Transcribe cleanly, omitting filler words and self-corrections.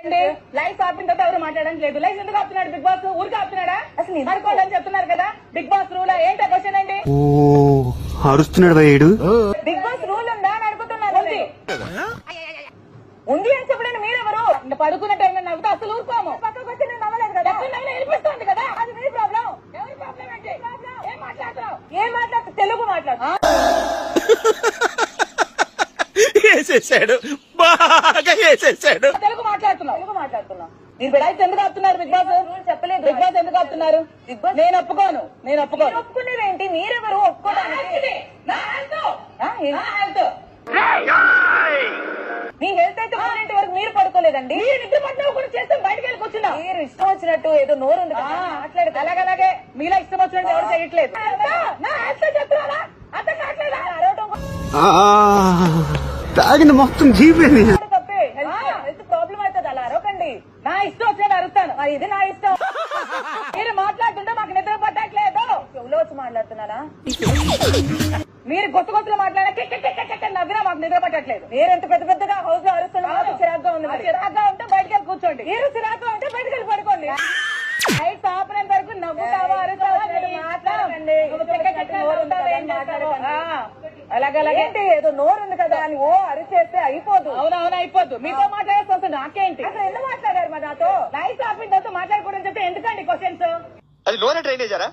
Life ఆపిన తర్వాత ఎవరు మాట్లాడడానికి లేదు. లైఫ్ ఎందుకు ఆపుతున్నాడు బిగ్ బాస్? ఊరికి ఆపుతున్నాడా? అసలు పడుకోండి అని చెప్తున్నారు కదా. బిగ్ బాస్ రూల్ ఏంటో క్వశ్చన్ అండి. అరుస్తున్నాడు భయ్యుడు. బిగ్ బాస్ రూల్ ఉందా అని అడుగుతున్నాను. ఉంది అని చెప్పలేదు. మీరెవరు? పడుకున్న టైం నవ్వుతా అసలు ఊరుకోము. పక్కకు వచ్చి నేను నవ్వలేదు కదా. వెళ్ళిపోతుంది కదా. అది మీ ప్రాబ్లం. ఎవరి ప్రాబ్లం అంటే ఏం మాట్లాడుతున్నావు? ఏం మాట్లాడుతూ తెలుగు మాట్లాడు. వేసేసాడు, బాగా వేసేసాడు. తెలుగు మాట్లాడుతున్నావు. మీరు లైఫ్ ఎందుకు ఆపుతున్నారు? బిగ్ బాస్ చెప్పలేదు. బిగ్ బాస్ ఎందుకు ఆపుతున్నారు? బిగ్ బాస్ నేను ఒప్పుకోను. ఒప్పుకునేదేంటి? మీరెవరు ఒప్పుకోవడానికి? మీ హెల్త్ అయితే మొన్నటి వరకు మీరు పడుకోలేదండి. నిద్ర పట్టినప్పుడు కూడా చేస్తే బయటకు వెళ్ళి కూర్చున్నా. మీరు ఇష్టం వచ్చినట్టు ఏదో నోరు ఉంది మాట్లాడదు. అలాగే మీలా ఇష్టం వచ్చినట్టు ఎవరు చేయట్లేదు. చెప్తున్నారా? అర్థం కావట్లేదా? తాగిన మొత్తం జీవిని తప్పే. హెల్త్ ప్రాబ్లం అవుతుంది. అలా అరవకండి. నా ఇష్టం వచ్చినట్టు అరుస్తాను. ఇది నా ఇష్టం. మీరు మాట్లాడుతుంటే మాకు నిద్ర పట్టట్లేదు. ఎవరో వచ్చి మాట్లాడుతున్నారా? మీరు గొప్పలు మాట్లాడే నవ్వినా మాకు నిద్ర పట్టట్లేదు. మీరు ఎంత పెద్దగా హౌస్ లో అరుస్తున్నారు. చిరాగ్గా ఉంది. చిరాగ్గా ఉంటే బయటకు వెళ్ళి కూర్చోండి. మీరు చిరాగ్గా ఉంటే బయటకు వెళ్ళి పడుకోండి. లైఫ్ ఆపరేంత వరకు నవ్వుతావా అరుస్తావా మాట్లాడకండి. అలాగేంటి ఏదో నోరు ఉంది కదా అని ఓ అరిచేస్తే అయిపోదు. అవునవును అయిపోద్దు. మీతో మాట్లాడాల్సి వస్తుంది. నాకేంటి అసలు ఎందుకు మాట్లాడారు మా నాతో? లైఫ్ ఆపిన తర్వాత మాట్లాడకూడదని చెప్తే ఎందుకండి క్వశ్చన్స్? అది లోన డ్రైనేజారా?